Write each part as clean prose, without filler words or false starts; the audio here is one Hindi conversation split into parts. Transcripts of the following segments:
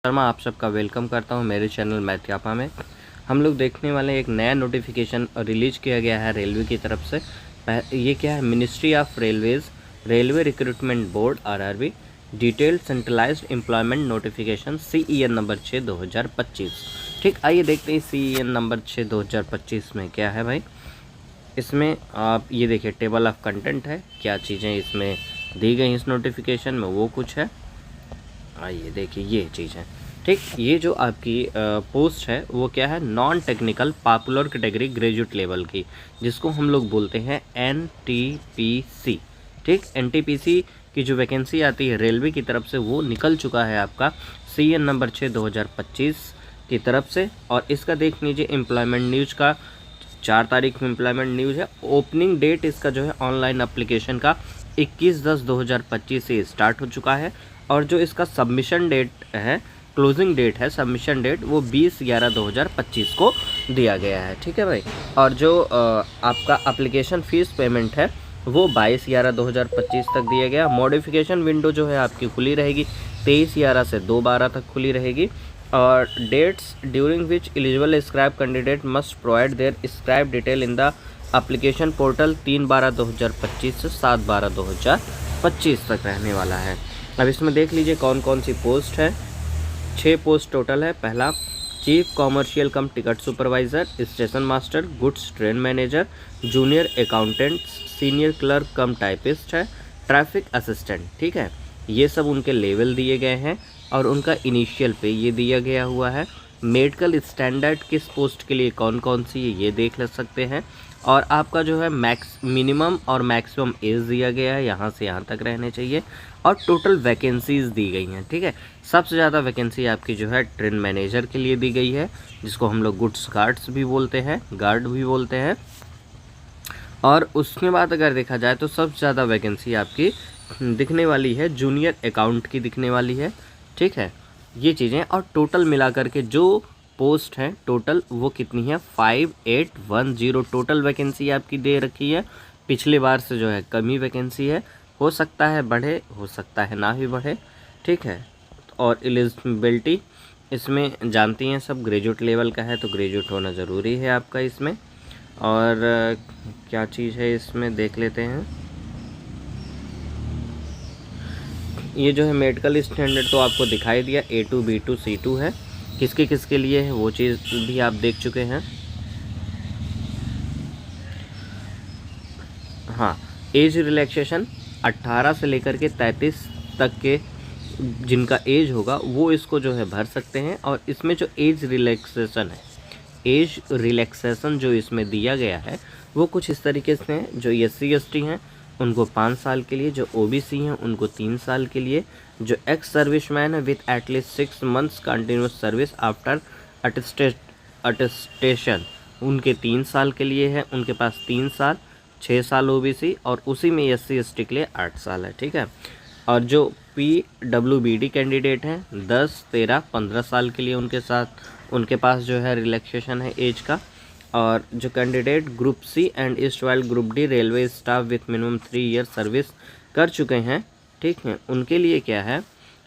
शर्मा आप सबका वेलकम करता हूं मेरे चैनल मैथ्यापा में। हम लोग देखने वाले एक नया नोटिफिकेशन रिलीज किया गया है रेलवे की तरफ से। ये क्या है, ministry of railways railway recruitment board RRB detailed centralised employment notification CEN number 6 2025। ठीक, आइए देखते हैं CEN नंबर 6 2025 में क्या है भाई। इसमें आप ये देखिए, टेबल ऑफ कंटेंट है, क्या चीज़ें इसमें दी गई इस नोटिफिकेशन में वो कुछ है। आइए देखिए ये चीज़ है। ठीक, ये जो आपकी पोस्ट है वो क्या है, non technical popular category graduate level की, जिसको हम लोग बोलते हैं NTPC। ठीक, NTPC की जो वैकेंसी आती है रेलवे की तरफ से वो निकल चुका है आपका CN नंबर 6 2025 की तरफ से। और इसका देख लीजिए एम्प्लॉयमेंट न्यूज़ का 4 तारीख में एम्प्लॉयमेंट न्यूज़ है। ओपनिंग डेट इसका जो है ऑनलाइन एप्लीकेशन का 21/10/2025 से स्टार्ट हो चुका है। और जो इसका सबमिशन डेट है, क्लोजिंग डेट है, सबमिशन डेट वो 20/11/2025 को दिया गया है। ठीक है भाई। और जो आपका एप्लीकेशन फ़ीस पेमेंट है वो 22/11/2025 तक दिया गया। मॉडिफिकेशन विंडो जो है आपकी खुली रहेगी 23/11 से 2/12 तक खुली रहेगी। और dates during which eligible scribe candidate must provide their scribe detail in the application portal 3/12/2025 से 7/12/2025 तक रहने वाला है। अब इसमें देख लीजिए कौन कौन सी पोस्ट है। 6 पोस्ट टोटल है। पहला चीफ कॉमर्शियल कम ticket supervisor, station master, goods train manager, junior accountant, senior clerk कम टाइपिस्ट है, ट्रैफिक असिस्टेंट। ठीक है, ये सब उनके लेवल दिए गए हैं और उनका इनिशियल पे ये दिया गया हुआ है। मेडिकल स्टैंडर्ड किस पोस्ट के लिए कौन कौन सी है ये देख ले सकते हैं। और आपका जो है मिनिमम और मैक्सिमम एज दिया गया है, यहाँ से यहाँ तक रहने चाहिए। और टोटल वैकेंसीज़ दी गई हैं। ठीक है, सबसे ज़्यादा वैकेंसी आपकी जो है ट्रेन मैनेजर के लिए दी गई है, जिसको हम लोग गुड्स गार्ड्स भी बोलते हैं, गार्ड भी बोलते हैं। और उसके बाद अगर देखा जाए तो सबसे ज़्यादा वैकेंसी आपकी दिखने वाली है जूनियर अकाउंट की दिखने वाली है। ठीक है, ये चीज़ें और टोटल मिलाकर के जो पोस्ट है टोटल वो कितनी है, 5810 टोटल वैकेंसी आपकी दे रखी है। पिछले बार से जो है कम ही वैकेंसी है, हो सकता है बढ़े, हो सकता है ना भी बढ़े। ठीक है, और एलिजिबिलिटी इसमें जानती हैं सब, ग्रेजुएट लेवल का है तो ग्रेजुएट होना ज़रूरी है आपका इसमें। और क्या चीज़ है इसमें देख लेते हैं। ये जो है मेडिकल स्टैंडर्ड तो आपको दिखाई दिया, A2 B2 C2 है। किसके किसके लिए है वो चीज़ भी आप देख चुके हैं। हाँ, एज रिलैक्सेशन 18 से लेकर के 33 तक के जिनका एज होगा वो इसको जो है भर सकते हैं। और इसमें जो एज रिलैक्सेशन है, एज रिलैक्सेशन जो इसमें दिया गया है वो कुछ इस तरीके से है। जो SC ST हैं उनको 5 साल के लिए, जो OBC हैं उनको 3 साल के लिए, जो एक्स सर्विसमैन है with at least 6 months continuous service after attestation उनके 3 साल के लिए है, उनके पास 3 साल, 6 साल OBC और उसी में SC ST के लिए 8 साल है। ठीक है, और जो PWBD कैंडिडेट हैं 10, 13, 15 साल के लिए उनके पास जो है रिलैक्सेशन है एज का। और जो candidate group C and east while group D railway staff with minimum 3 year service कर चुके हैं, ठीक है, उनके लिए क्या है,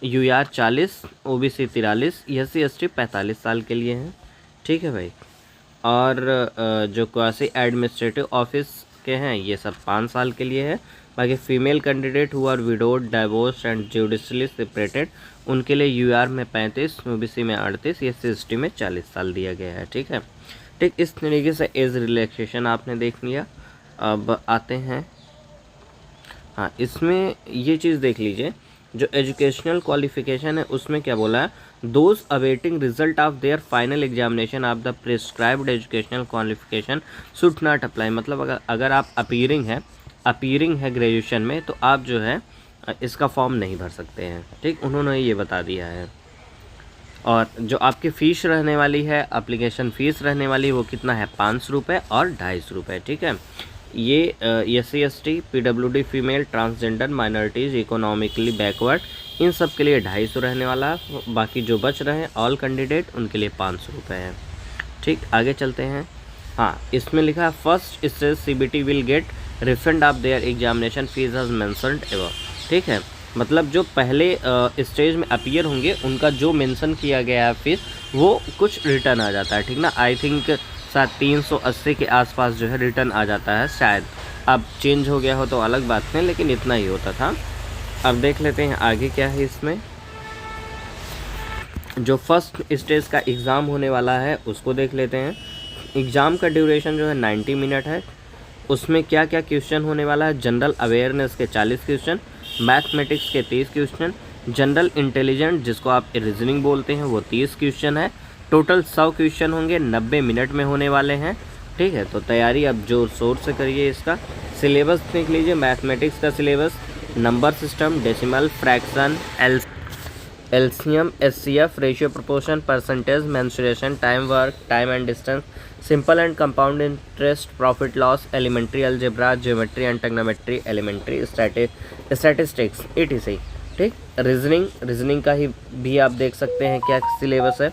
UR 40, OBC 43, SC ST 45 साल के लिए हैं। ठीक है भाई। और जो क्वासी एडमिनिस्ट्रेटिव ऑफिस के हैं ये सब 5 साल के लिए है। बाकी female candidate who are widowed, divorce and judicially separated उनके लिए UR में 35, OBC में 38, SC ST में 40 साल दिया गया है। ठीक है, ठीक, इस तरीके से एज रिलैक्सेशन आपने देख लिया। अब आते हैं, हाँ, इसमें ये चीज़ देख लीजिए, जो एजुकेशनल क्वालिफिकेशन है उसमें क्या बोला है, those awaiting result of their final examination of the prescribed educational qualification should not apply. मतलब अगर आप अपीयरिंग है ग्रेजुएशन में तो आप जो है इसका फॉर्म नहीं भर सकते हैं। ठीक, उन्होंने ये बता दिया है। और जो आपकी फ़ीस रहने वाली है, एप्लीकेशन फ़ीस रहने वाली वो कितना है, 500 रुपये और 250 रुपये। ठीक है, ये SC ST PWD female, transgender, minorities, economically backward इन सब के लिए 250 रहने वाला है। बाकी जो बच रहे हैं ऑल कैंडिडेट उनके लिए 500 रुपये है। ठीक, आगे चलते हैं। हाँ, इसमें लिखा है first stage CBT will get refund of their examination fees as mentioned above. ठीक है, मतलब जो पहले स्टेज में अपीयर होंगे उनका जो मेंशन किया गया है फीस वो कुछ रिटर्न आ जाता है, ठीक ना। आई थिंक शायद 380 के आसपास जो है रिटर्न आ जाता है शायद, अब चेंज हो गया हो तो अलग बात है, लेकिन इतना ही होता था। अब देख लेते हैं आगे क्या है इसमें। जो फर्स्ट स्टेज का एग्ज़ाम होने वाला है उसको देख लेते हैं। एग्ज़ाम का ड्यूरेशन जो है 90 मिनट है। उसमें क्या क्या क्वेश्चन होने वाला है, जनरल अवेयरनेस के 40 क्वेश्चन, मैथमेटिक्स के 30 क्वेश्चन, जनरल इंटेलिजेंट जिसको आप रीजनिंग बोलते हैं वो 30 क्वेश्चन है। टोटल 100 क्वेश्चन होंगे, 90 मिनट में होने वाले हैं, ठीक है। तो तैयारी अब जोर शोर से करिए। इसका सिलेबस देख लीजिए, मैथमेटिक्स का syllabus, number system, decimal, fraction, LCM, HCF, ratio, proportion, percentage, mensuration, time work, time and distance, simple and compound interest, profit loss, elementary algebra, geometry and trigonometry, elementary statistics, etc। ठीक, रीजनिंग का ही भी आप देख सकते हैं क्या सिलेबस है।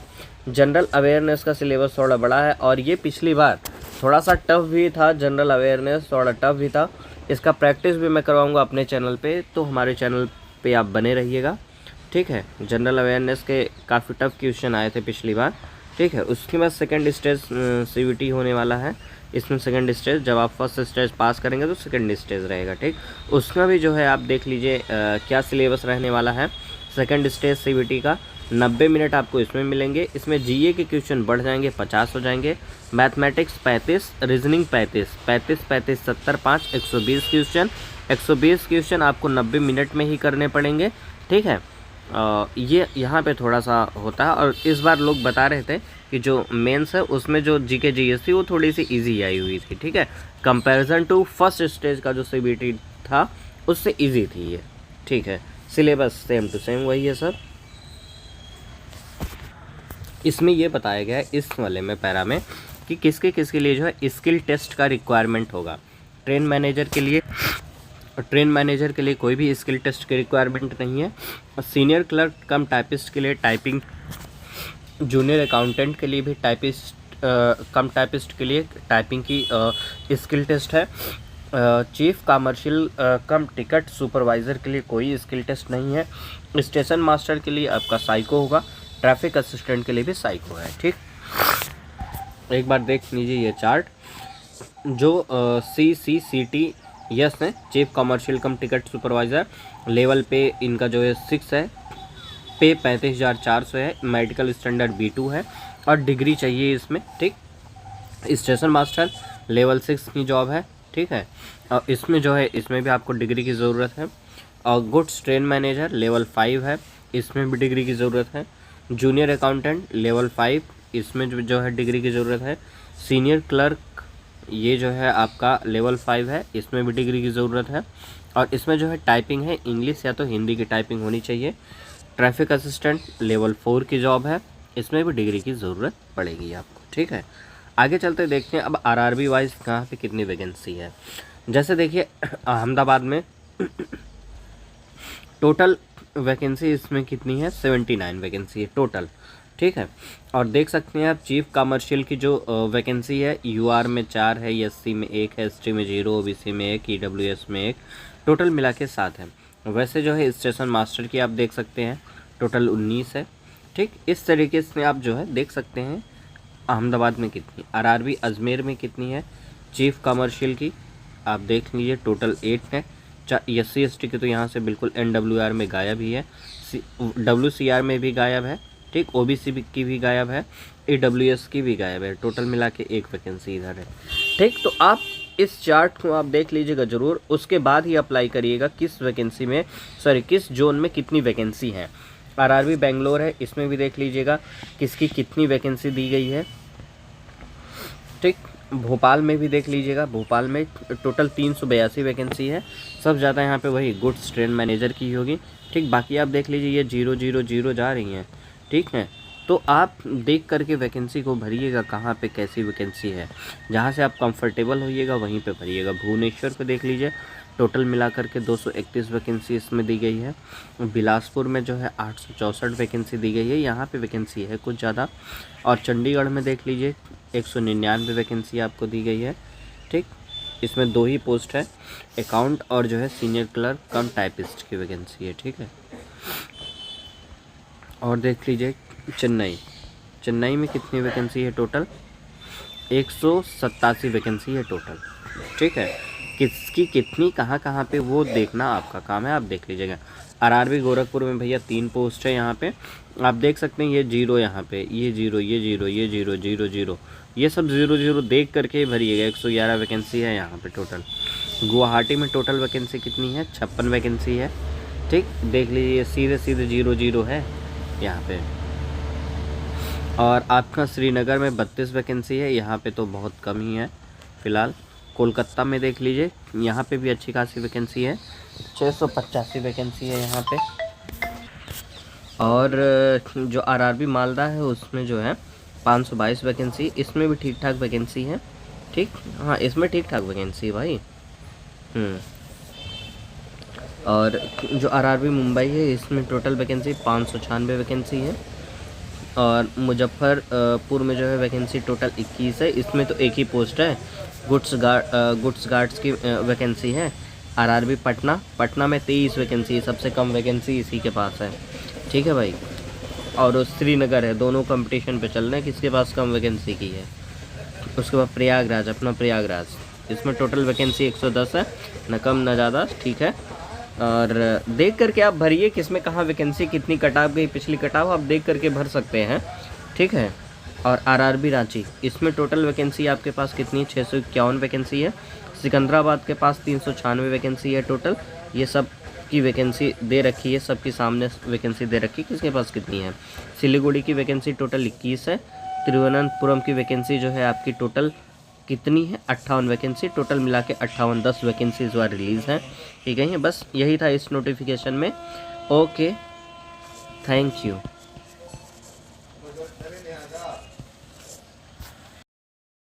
जनरल अवेयरनेस का सिलेबस थोड़ा बड़ा है और ये पिछली बार थोड़ा सा टफ भी था, जनरल अवेयरनेस थोड़ा टफ भी था। इसका प्रैक्टिस भी मैं करवाऊंगा अपने चैनल पे, तो हमारे चैनल पे आप बने रहिएगा, ठीक है। जनरल अवेयरनेस के काफ़ी टफ क्वेश्चन आए थे पिछली बार, ठीक है। उसके बाद सेकंड स्टेज सीवीटी होने वाला है। इसमें सेकंड स्टेज, जब आप फर्स्ट स्टेज पास करेंगे तो सेकंड स्टेज रहेगा, ठीक। उसका भी जो है आप देख लीजिए क्या सिलेबस रहने वाला है। सेकंड स्टेज सीवीटी का 90 मिनट आपको इसमें मिलेंगे। इसमें जीए के क्वेश्चन बढ़ जाएंगे, 50 हो जाएंगे। Mathematics 35, reasoning 35, 70, 5, 120 question. 120 क्वेश्चन आपको 90 मिनट में ही करने पड़ेंगे, ठीक है। ये यहाँ पे थोड़ा सा होता है। और इस बार लोग बता रहे थे कि जो मेंस है उसमें जो जीके जीएस थी वो थोड़ी सी इजी आई हुई थी, ठीक है। कंपैरिजन टू फर्स्ट स्टेज का जो सीबीटी था उससे इजी थी ये, ठीक है। सिलेबस सेम टू सेम वही है सर। इसमें ये बताया गया है इस वाले में पैरा में कि किसके किसके लिए जो है स्किल टेस्ट का रिक्वायरमेंट होगा। ट्रेन मैनेजर के लिए कोई भी स्किल टेस्ट की रिक्वायरमेंट नहीं है। सीनियर क्लर्क कम टाइपिस्ट के लिए टाइपिंग, जूनियर अकाउंटेंट के लिए भी कम टाइपिस्ट के लिए टाइपिंग की स्किल टेस्ट है। चीफ कमर्शियल कम टिकट सुपरवाइज़र के लिए कोई स्किल टेस्ट नहीं है। स्टेशन मास्टर के लिए आपका साइको होगा। ट्रैफिक असिस्टेंट के लिए भी साइको है, ठीक। एक बार देख लीजिए ये चार्ट। जो CCCT यस है, चीफ कमर्शियल कम टिकट सुपरवाइज़र, लेवल पे इनका जो है 6 है, पे 35,400 है, मेडिकल स्टैंडर्ड B2 है और डिग्री चाहिए इसमें, ठीक। स्टेशन मास्टर लेवल 6 की जॉब है, ठीक है। और इसमें जो है इसमें भी आपको डिग्री की ज़रूरत है। और गुड्स ट्रेन मैनेजर लेवल 5 है, इसमें भी डिग्री की ज़रूरत है। जूनियर अकाउंटेंट लेवल 5, इसमें जो है डिग्री की ज़रूरत है। सीनियर क्लर्क ये जो है आपका लेवल 5 है, इसमें भी डिग्री की ज़रूरत है। और इसमें जो है टाइपिंग है, इंग्लिश या तो हिंदी की टाइपिंग होनी चाहिए। ट्रैफिक असिस्टेंट लेवल 4 की जॉब है, इसमें भी डिग्री की ज़रूरत पड़ेगी आपको, ठीक है। आगे चलते देखते हैं अब RRB वाइज कहाँ पे कितनी वैकेंसी है। जैसे देखिए अहमदाबाद में टोटल वैकेंसी इसमें कितनी है, 79 वैकेंसी है टोटल, ठीक है। और देख सकते हैं आप चीफ कमर्शियल की जो वैकेंसी है, UR में 4 है, SC में 1 है, ST में 0, OBC में 1, EWS में 1, टोटल मिला के 7 है। वैसे जो है स्टेशन मास्टर की आप देख सकते हैं टोटल 19 है, ठीक। इस तरीके से आप जो है देख सकते हैं अहमदाबाद में कितनी, RRB अजमेर में कितनी है। चीफ कमर्शियल की आप देख लीजिए टोटल 8 है। SC ST की तो यहाँ से बिल्कुल NWR में गायब ही है, WCR में भी गायब है, ठीक। OBC की भी गायब है, EWS की भी गायब है। टोटल मिला के 1 वैकेंसी इधर है, ठीक। तो आप इस चार्ट को आप देख लीजिएगा ज़रूर, उसके बाद ही अप्लाई करिएगा किस वैकेंसी में, किस जोन में कितनी वैकेंसी है। RRB बेंगलोर है, इसमें भी देख लीजिएगा किसकी कितनी वैकेंसी दी गई है, ठीक। भोपाल में भी देख लीजिएगा, भोपाल में टोटल 382 वैकेंसी है। सब ज़्यादा यहाँ पे वही गुड्स ट्रेन मैनेजर की होगी, ठीक। बाकी आप देख लीजिए ये 000 जा रही हैं, ठीक है। तो आप देख करके वैकेंसी को भरिएगा, कहाँ पे कैसी वैकेंसी है, जहाँ से आप कंफर्टेबल होइएगा वहीं पे भरिएगा। भुवनेश्वर को देख लीजिए टोटल मिला करके 231 वैकेंसी इसमें दी गई है। बिलासपुर में जो है 864 वैकेंसी दी गई है, यहाँ पे वैकेंसी है कुछ ज़्यादा। और चंडीगढ़ में देख लीजिए 199 वैकेंसी आपको दी गई है, ठीक। इसमें 2 ही पोस्ट है, अकाउंट और जो है सीनियर क्लर्क कम टाइपिस्ट की वैकेंसी है, ठीक है। और देख लीजिए चेन्नई में कितनी वैकेंसी है टोटल, 187 वैकेंसी है टोटल, ठीक है। किसकी कितनी कहाँ पे वो देखना आपका काम है, आप देख लीजिएगा। आरआरबी गोरखपुर में भैया 3 पोस्ट है यहाँ पे, आप देख सकते हैं। ये 0 यहाँ पे, ये 0, ये 0, ये 0, 0, 0, ये सब 0, 0 देख करके ही भरिएगा। 111 वैकेंसी है यहाँ पे टोटल। गुवाहाटी में टोटल वैकेंसी कितनी है, 56 वैकेंसी है, ठीक। देख लीजिए सीधे 0, 0 है यहाँ पे। और आपका श्रीनगर में 32 वैकेंसी है, यहाँ पे तो बहुत कम ही है फ़िलहाल। कोलकाता में देख लीजिए, यहाँ पे भी अच्छी खासी वैकेंसी है, 685 वैकेंसी है यहाँ पे। और जो आरआरबी मालदा है उसमें जो है 522 वैकेंसी, इसमें भी ठीक ठाक वैकेंसी है, ठीक। हाँ, इसमें ठीक ठाक वैकेंसी है भाई। और जो आरआरबी मुंबई है इसमें टोटल वैकेंसी 596 वैकेंसी है। और मुजफ्फरपुर में जो है वैकेंसी टोटल 21 है, इसमें तो एक ही पोस्ट है, गुड्स गार्ड्स की वैकेंसी है। आरआरबी पटना में 23 वैकेंसी है, सबसे कम वैकेंसी इसी के पास है, ठीक है भाई। और श्रीनगर है, दोनों कंपटीशन पे चल रहे हैं किसके पास कम वैकेंसी की है। उसके बाद प्रयागराज, अपना प्रयागराज, इसमें टोटल वैकेंसी 110 है, न कम न ज़्यादा, ठीक है। और देख करके आप भरिए किसमें कहाँ वैकेंसी कितनी कटाव गई, पिछली कटाव आप देख करके भर सकते हैं, ठीक है। और आरआरबी रांची, इसमें टोटल वैकेंसी आपके पास कितनी, 651 वैकेंसी है। सिकंदराबाद के पास 396 वैकेंसी है टोटल। ये सब की वैकेंसी दे रखी है, सबके सामने वैकेंसी दे रखी है किसके पास कितनी है। सिलीगुड़ी की वैकेंसी टोटल 21 है। तिरुवनंतपुरम की वैकेंसी जो है आपकी टोटल कितनी है, 58 वैकेंसी, टोटल मिला के 58, 10 वैकेंसी इस बार रिलीज़ हैं, ठीक है। बस यही था इस नोटिफिकेशन में। Okay, thank you.